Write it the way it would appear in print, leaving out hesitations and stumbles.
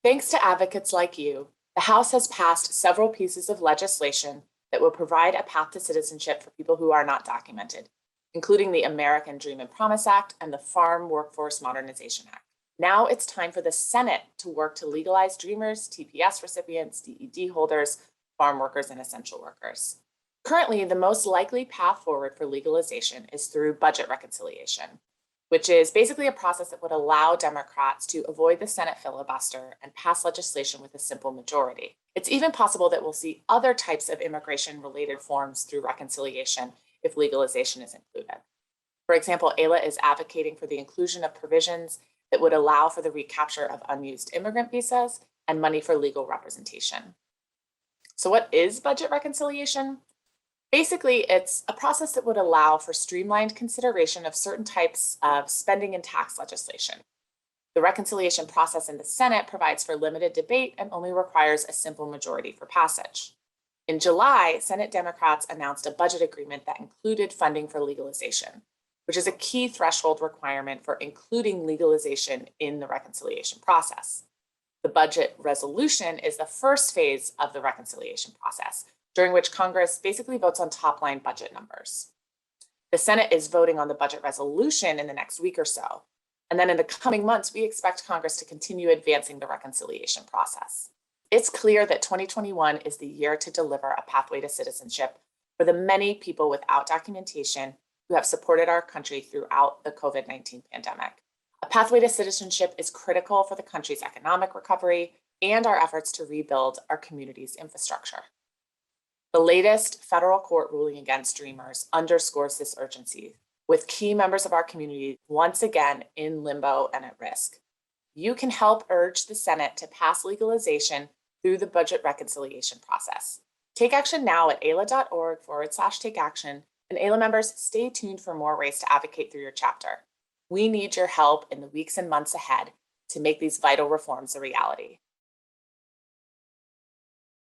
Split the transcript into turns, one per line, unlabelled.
Thanks to advocates like you, the House has passed several pieces of legislation that will provide a path to citizenship for people who are not documented, including the American Dream and Promise Act and the Farm Workforce Modernization Act. Now it's time for the Senate to work to legalize Dreamers, TPS recipients, DED holders, farm workers, and essential workers. Currently, the most likely path forward for legalization is through budget reconciliation, which is basically a process that would allow Democrats to avoid the Senate filibuster and pass legislation with a simple majority. It's even possible that we'll see other types of immigration-related forms through reconciliation if legalization is included. For example, AILA is advocating for the inclusion of provisions that would allow for the recapture of unused immigrant visas and money for legal representation. So what is budget reconciliation? Basically, it's a process that would allow for streamlined consideration of certain types of spending and tax legislation. The reconciliation process in the Senate provides for limited debate and only requires a simple majority for passage. In July, Senate Democrats announced a budget agreement that included funding for legalization, which is a key threshold requirement for including legalization in the reconciliation process. The budget resolution is the first phase of the reconciliation process, during which Congress basically votes on top-line budget numbers. The Senate is voting on the budget resolution in the next week or so. And then in the coming months, we expect Congress to continue advancing the reconciliation process. It's clear that 2021 is the year to deliver a pathway to citizenship for the many people without documentation who have supported our country throughout the COVID-19 pandemic. A pathway to citizenship is critical for the country's economic recovery and our efforts to rebuild our community's infrastructure. The latest federal court ruling against Dreamers underscores this urgency, with key members of our community once again in limbo and at risk. You can help urge the Senate to pass legalization through the budget reconciliation process. Take action now at aila.org/takeaction, and AILA members, stay tuned for more ways to advocate through your chapter. We need your help in the weeks and months ahead to make these vital reforms a reality.